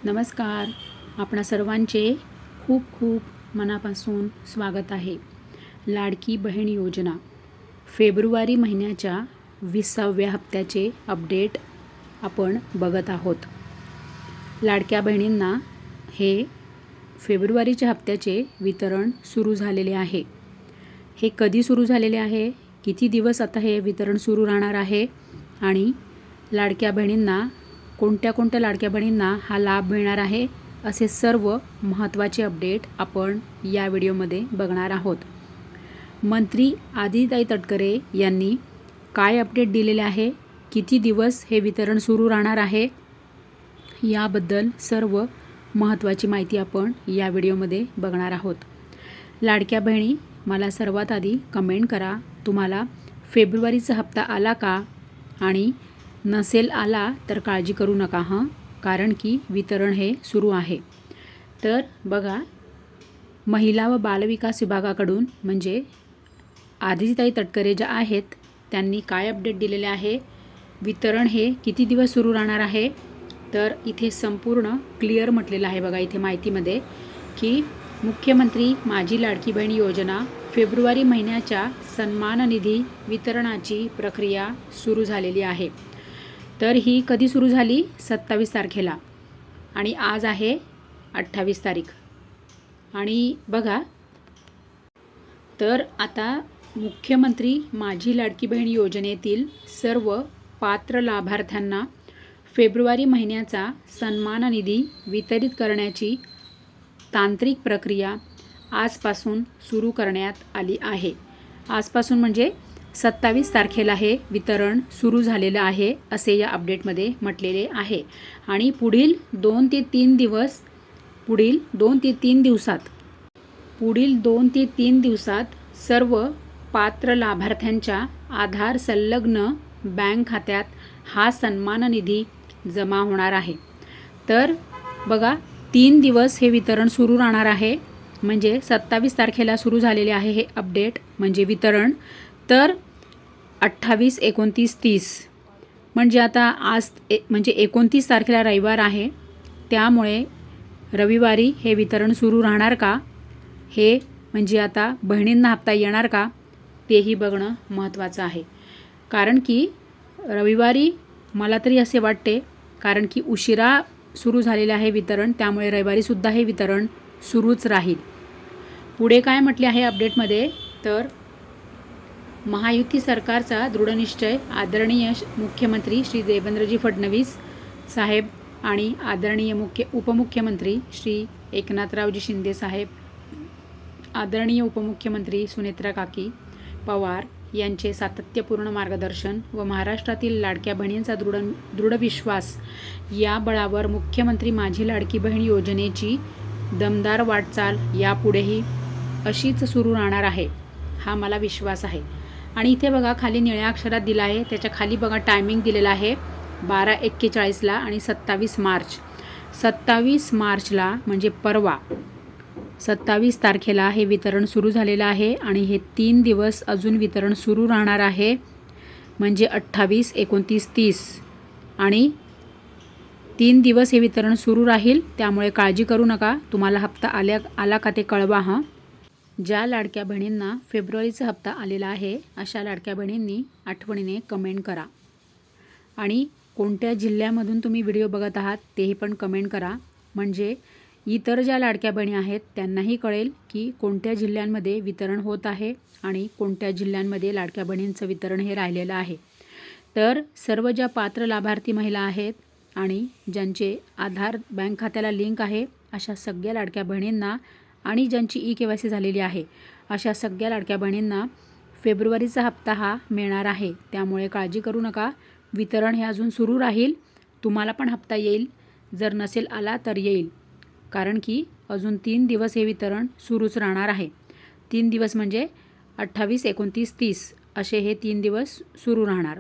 नमस्कार. आपणा सर्वांचे खूप खूप मनापासून स्वागत आहे. लाडकी बहीण योजना फेब्रुवारी महिन्याच्या 20व्या हप्त्याचे अपडेट आपण बघत आहोत. लाडक्या बहिणींना हे फेब्रुवारीच्या हप्त्याचे वितरण सुरू झालेले आहे. हे कधी सुरू झालेले आहे, किती दिवस आता हे वितरण सुरू राहणार आहे आणि लाडक्या बहिणींना कोणत्या लाडक्या बहिणींना हा लाभ मिळणार आहे, असे सर्व महत्त्वाचे अपडेट आपण या व्हिडिओमध्ये बघणार आहोत. मंत्री आदितीताई तटकरे यांनी काय अपडेट दिलेले आहे, किती दिवस हे वितरण सुरू राहणार आहे, याबद्दल सर्व महत्त्वाची माहिती आपण या व्हिडिओमध्ये बघणार आहोत. लाडक्या बहिणी, मला सर्वात आधी कमेंट करा, तुम्हाला फेब्रुवारीचा हप्ता आला का, आणि नसेल आला तर काळजी करू नका हां, कारण की वितरण हे सुरू आहे. तर बघा, महिला व बालविकास विभागाकडून म्हणजे आदितीताई तटकरे ज्या आहेत त्यांनी काय अपडेट दिलेले आहे, वितरण हे किती दिवस सुरू राहणार आहे, तर इथे संपूर्ण क्लिअर म्हटलेलं आहे. बघा इथे माहितीमध्ये की मुख्यमंत्री माझी लाडकी बहीण योजना फेब्रुवारी महिन्याच्या सन्मान निधी वितरणाची प्रक्रिया सुरू झालेली आहे. तर ही कधी सुरू झाली, 27 तारखेला, आणि आज आहे 28 तारीख. आणि बघा, तर आता मुख्यमंत्री माझी लाडकी बहीण योजनेतील सर्व पात्र लाभार्थ्यांना फेब्रुवारी महिन्याचा सन्मान निधी वितरित करण्याची तांत्रिक प्रक्रिया आजपासून सुरू करण्यात आली आहे. आजपासून म्हणजे 27 तारखेला हे वितरण सुरू झालेलं आहे, असे या अपडेटमध्ये म्हटलेले आहे. आणि पुढील 2 ते 3 दिवसात सर्व पात्र लाभार्थ्यांच्या आधार संलग्न बँक खात्यात हा सन्मान निधी जमा होणार आहे. तर बघा, 3 दिवस हे वितरण सुरू राहणार आहे. म्हणजे 27 तारखेला सुरू झालेले आहे हे अपडेट म्हणजे वितरण. तर 28, 29, 30 म्हणजे आता आज म्हणजे 29 तारखेला रविवार आहे, त्यामुळे रविवारी हे वितरण सुरू राहणार का, हे म्हणजे आता बहिणींना हप्ता येणार का, तेही बघणं महत्त्वाचं आहे. कारण की रविवारी मला तरी असे वाटते, कारण की उशिरा सुरू झालेले आहे वितरण, त्यामुळे रविवारीसुद्धा हे वितरण सुरूच राहील. पुढे काय म्हटले आहे अपडेटमध्ये, तर महायुती सरकारचा दृढनिश्चय आदरणीय मुख्यमंत्री श्री देवेंद्रजी फडणवीस साहेब आणि आदरणीय उपमुख्यमंत्री श्री एकनाथरावजी शिंदे साहेब, आदरणीय उपमुख्यमंत्री सुनेत्रा काकी पवार यांचे सातत्यपूर्ण मार्गदर्शन व महाराष्ट्रातील लाडक्या बहिणींचा दृढ विश्वास या बळावर मुख्यमंत्री माझी लाडकी बहीण योजनेची दमदार वाटचाल यापुढेही अशीच सुरू राहणार आहे, हा मला विश्वास आहे. आणि इथे बघा खाली निळ्या अक्षरात दिला आहे, त्याच्या खाली बघा टायमिंग दिलेला आहे 12:41 आणि 27 मार्चला म्हणजे परवा 27 तारखेला हे वितरण सुरू झालेलं आहे. आणि हे 3 दिवस अजून वितरण सुरू राहणार आहे, म्हणजे 28, 29, 30 आणि 3 दिवस हे वितरण सुरू राहील. त्यामुळे काळजी करू नका, तुम्हाला हप्ता आला का ते कळवा हां. ज्या लाडक्या बहिणींना फेब्रुवारीचा हप्ता आलेला आहे, अशा लाडक्या बहिणींनी आठवणीने कमेंट करा. आणि कोणत्या जिल्ह्यामधून तुम्ही व्हिडिओ बघत आहात तेही पण कमेंट करा, म्हणजे इतर ज्या लाडक्या बहिणी आहेत त्यांनाही कळेल की कोणत्या जिल्ह्यांमध्ये वितरण होत आहे आणि कोणत्या जिल्ह्यांमध्ये लाडक्या बहिणींचं वितरण हे राहिलेलं आहे. तर सर्व ज्या पात्र लाभार्थी महिला आहेत आणि ज्यांचे आधार बँक खात्याला लिंक आहे, अशा सगळ्या लाडक्या बहिणींना आणि ज्यांची EKYC झालेली आहे, अशा सगळ्या लाडक्या बहिणींना फेब्रुवारीचा हप्ता हा मिळणार आहे. त्यामुळे काळजी करू नका, वितरण हे अजून सुरू राहील. तुम्हाला पण हप्ता येईल, जर नसेल आला तर येईल, कारण की अजून 3 दिवस हे वितरण सुरूच राहणार आहे. 3 दिवस म्हणजे 28, 29, 30 असे हे 3 दिवस सुरू राहणार.